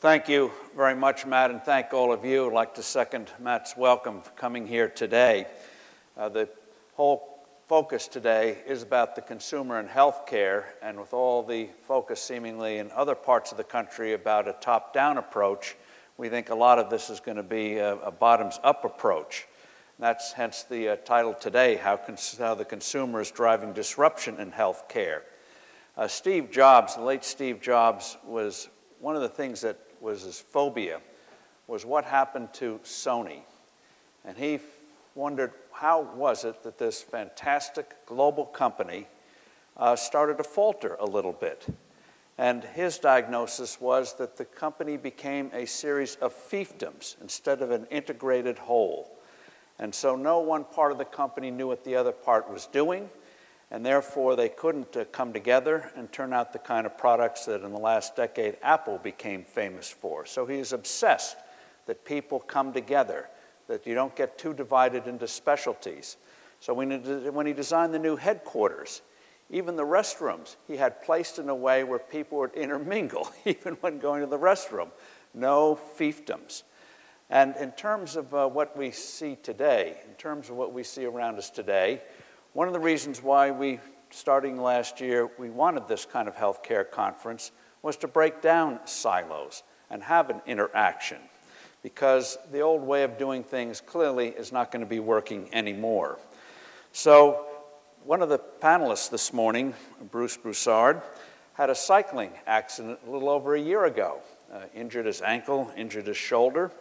Thank you very much, Matt, and thank all of you. I'd like to second Matt's welcome for coming here today. The whole focus today is about the consumer and healthcare, and with all the focus seemingly in other parts of the country about a top-down approach, we think a lot of this is going to be a bottoms-up approach. That's hence the title today, how the consumer is driving disruption in healthcare. Steve Jobs, the late Steve Jobs, was one of the things that was his phobia was what happened to Sony. And he wondered how was it that this fantastic global company started to falter a little bit. And his diagnosis was that the company became a series of fiefdoms instead of an integrated whole. And so no one part of the company knew what the other part was doing, and therefore they couldn't come together and turn out the kind of products that in the last decade Apple became famous for. So he is obsessed that people come together, that you don't get too divided into specialties. So when he designed the new headquarters, even the restrooms he had placed in a way where people would intermingle, even when going to the restroom. No fiefdoms. And in terms of what we see today, in terms of what we see around us today, one of the reasons why we, starting last year, we wanted this kind of healthcare conference was to break down silos and have an interaction, because the old way of doing things clearly is not going to be working anymore. So one of the panelists this morning, Bruce Broussard, had a cycling accident a little over a year ago, injured his ankle, injured his shoulder,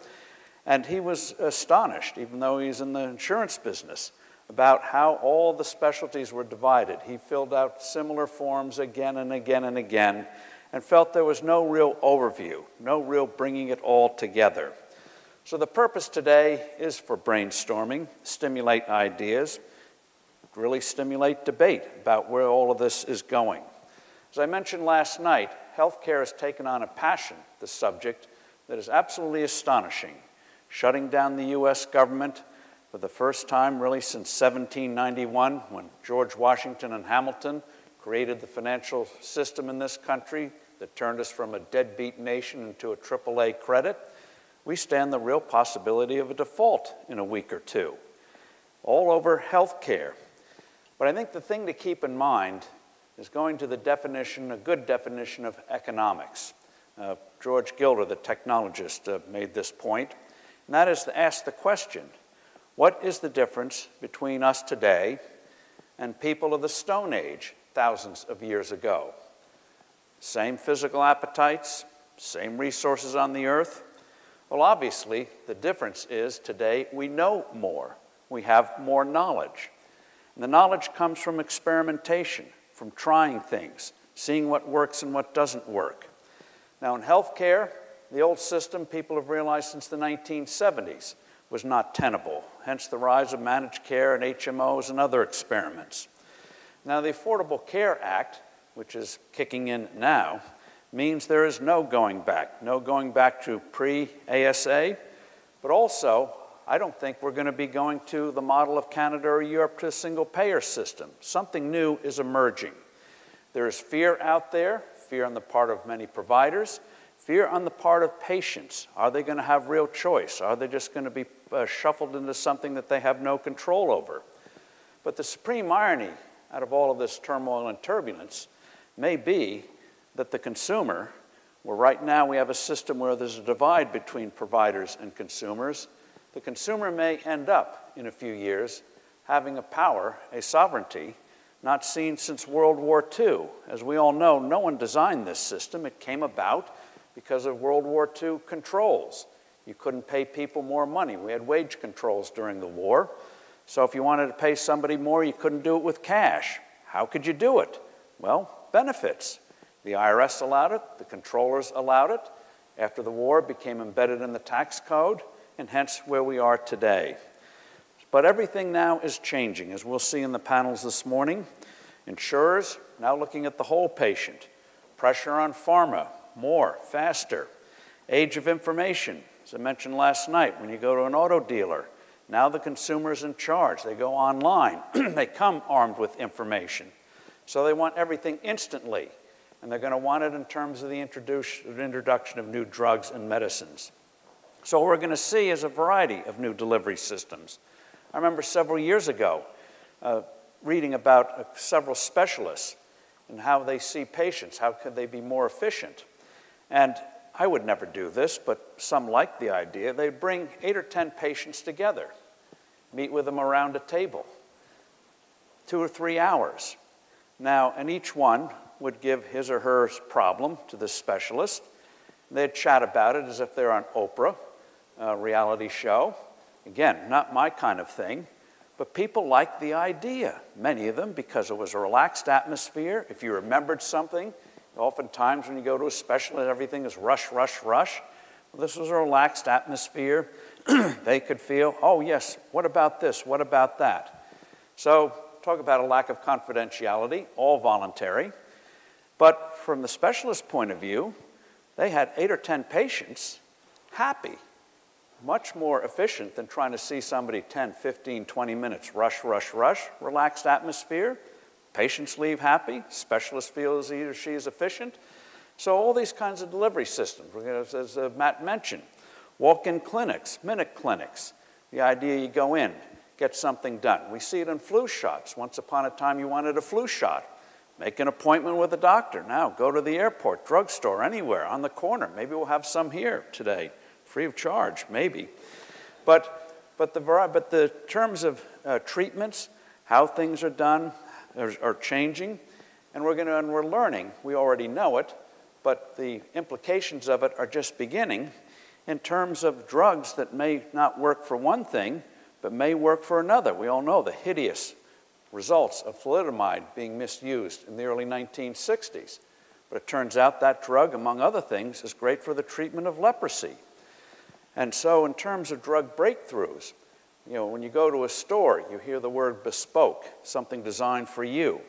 and he was astonished, even though he's in the insurance business, about how all the specialties were divided. He filled out similar forms again and again and again and felt there was no real overview, no real bringing it all together. So the purpose today is for brainstorming, stimulate ideas, really stimulate debate about where all of this is going. As I mentioned last night, healthcare has taken on a passion, the subject, that is absolutely astonishing. Shutting down the U.S. government for the first time really since 1791, when George Washington and Hamilton created the financial system in this country that turned us from a deadbeat nation into a AAA credit. We stand the real possibility of a default in a week or two, all over healthcare. But I think the thing to keep in mind is going to the definition, a good definition of economics. George Gilder, the technologist, made this point, and that is to ask the question, what is the difference between us today and people of the Stone Age thousands of years ago? Same physical appetites, same resources on the earth. Well, obviously, the difference is today we know more. We have more knowledge. And the knowledge comes from experimentation, from trying things, seeing what works and what doesn't work. Now, in healthcare, the old system, people have realized since the 1970s, was not tenable, hence the rise of managed care and HMOs and other experiments. Now, the Affordable Care Act, which is kicking in now, means there is no going back to pre-ASA, but also, I don't think we're going to be going to the model of Canada or Europe to a single-payer system. Something new is emerging. There is fear out there, fear on the part of many providers, fear on the part of patients. Are they going to have real choice? Are they just going to be shuffled into something that they have no control over? But the supreme irony out of all of this turmoil and turbulence may be that the consumer, where right now we have a system where there's a divide between providers and consumers, the consumer may end up in a few years having a power, a sovereignty, not seen since World War II. As we all know, no one designed this system. It came about because of World War II controls. You couldn't pay people more money. We had wage controls during the war. So if you wanted to pay somebody more, you couldn't do it with cash. How could you do it? Well, benefits. The IRS allowed it. The controllers allowed it. After the war, it became embedded in the tax code, and hence where we are today. But everything now is changing, as we'll see in the panels this morning. Insurers now looking at the whole patient. Pressure on pharma. More, faster. Age of information, as I mentioned last night, when you go to an auto dealer, now the consumer's in charge. They go online. They come armed with information. So they want everything instantly. and they're going to want it in terms of the introduction of new drugs and medicines. So what we're going to see is a variety of new delivery systems. I remember several years ago reading about several specialists and how they see patients, how could they be more efficient. And I would never do this, but some like the idea. They'd bring 8 or 10 patients together, meet with them around a table, 2 or 3 hours. Now, and each one would give his or her problem to the specialist. They'd chat about it as if they're on Oprah, a reality show. Again, not my kind of thing, but people liked the idea, many of them, because it was a relaxed atmosphere. If you remembered something, oftentimes when you go to a specialist, everything is rush, rush, rush. Well, this was a relaxed atmosphere. They could feel, oh yes, what about this, what about that? So talk about a lack of confidentiality, all voluntary. But from the specialist point of view, they had 8 or 10 patients happy, much more efficient than trying to see somebody 10, 15, 20 minutes, rush, rush, rush, relaxed atmosphere. Patients leave happy, specialist feels he or she is efficient. So all these kinds of delivery systems, as Matt mentioned, walk-in clinics, minute clinics, the idea you go in, get something done. We see it in flu shots. Once upon a time you wanted a flu shot. Make an appointment with a doctor. Now go to the airport, drugstore, anywhere, on the corner. Maybe we'll have some here today, free of charge, maybe. But the terms of treatments, how things are done, are changing, and we're learning. We already know it, but the implications of it are just beginning in terms of drugs that may not work for one thing, but may work for another. We all know the hideous results of thalidomide being misused in the early 1960s. But it turns out that drug, among other things, is great for the treatment of leprosy. And so in terms of drug breakthroughs, you know, when you go to a store, you hear the word bespoke, something designed for you.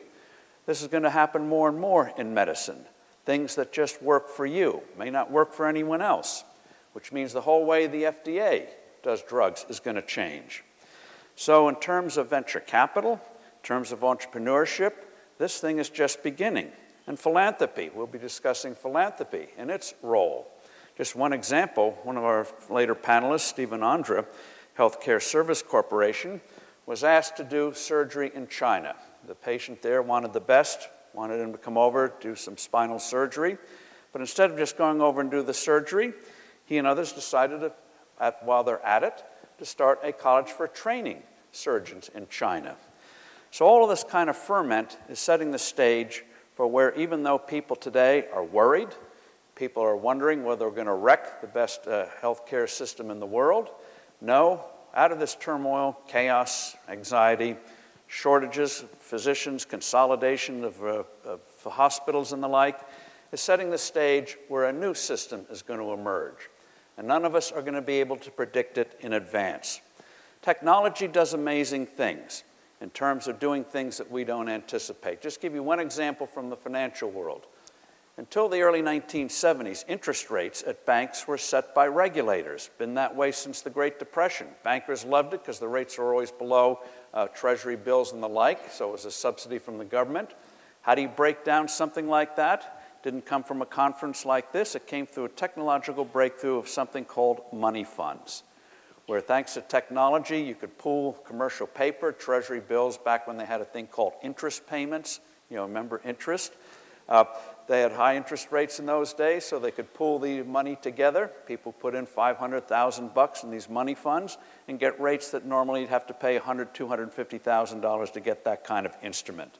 This is going to happen more and more in medicine. Things that just work for you may not work for anyone else, which means the whole way the FDA does drugs is going to change. So in terms of venture capital, in terms of entrepreneurship, this thing is just beginning. And philanthropy, we'll be discussing philanthropy and its role. Just one example, one of our later panelists, Stephen Andra, Healthcare Service Corporation, was asked to do surgery in China. The patient there wanted the best, wanted him to come over, do some spinal surgery. But instead of just going over and do the surgery, he and others decided, while they're at it, to start a college for training surgeons in China. So all of this kind of ferment is setting the stage for where, even though people today are worried, people are wondering whether we're going to wreck the best healthcare system in the world, no, out of this turmoil, chaos, anxiety, shortages, physicians, consolidation of hospitals and the like, is setting the stage where a new system is going to emerge. And none of us are going to be able to predict it in advance. Technology does amazing things in terms of doing things that we don't anticipate. Just give you one example from the financial world. Until the early 1970s, interest rates at banks were set by regulators. Been that way since the Great Depression. Bankers loved it because the rates were always below treasury bills and the like, so it was a subsidy from the government. How do you break down something like that? Didn't come from a conference like this. It came through a technological breakthrough of something called money funds, where thanks to technology, you could pool commercial paper, treasury bills, back when they had a thing called interest payments. You know, remember interest? They had high interest rates in those days, so they could pool the money together. People put in $500,000 in these money funds and get rates that normally you'd have to pay $100,000, $250,000 to get that kind of instrument.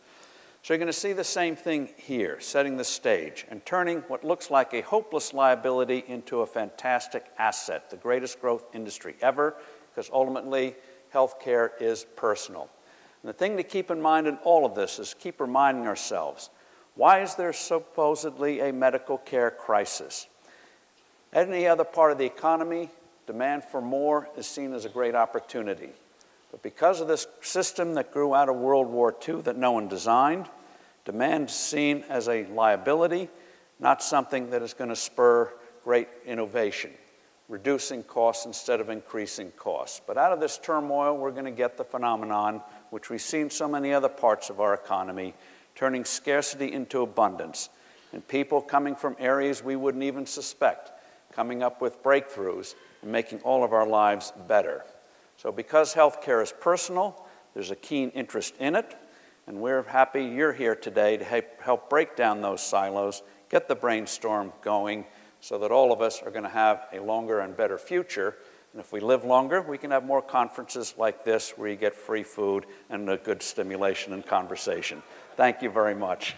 So you're going to see the same thing here, setting the stage and turning what looks like a hopeless liability into a fantastic asset, the greatest growth industry ever, because ultimately healthcare is personal. And the thing to keep in mind in all of this is keep reminding ourselves, why is there supposedly a medical care crisis? Any other part of the economy, demand for more is seen as a great opportunity. But because of this system that grew out of World War II that no one designed, demand is seen as a liability, not something that is going to spur great innovation, reducing costs instead of increasing costs. But out of this turmoil, we're going to get the phenomenon, which we see in so many other parts of our economy, turning scarcity into abundance, and people coming from areas we wouldn't even suspect, coming up with breakthroughs and making all of our lives better. So because healthcare is personal, there's a keen interest in it, and we're happy you're here today to help break down those silos, get the brainstorm going, so that all of us are going to have a longer and better future. And if we live longer, we can have more conferences like this where you get free food and a good stimulation and conversation. Thank you very much.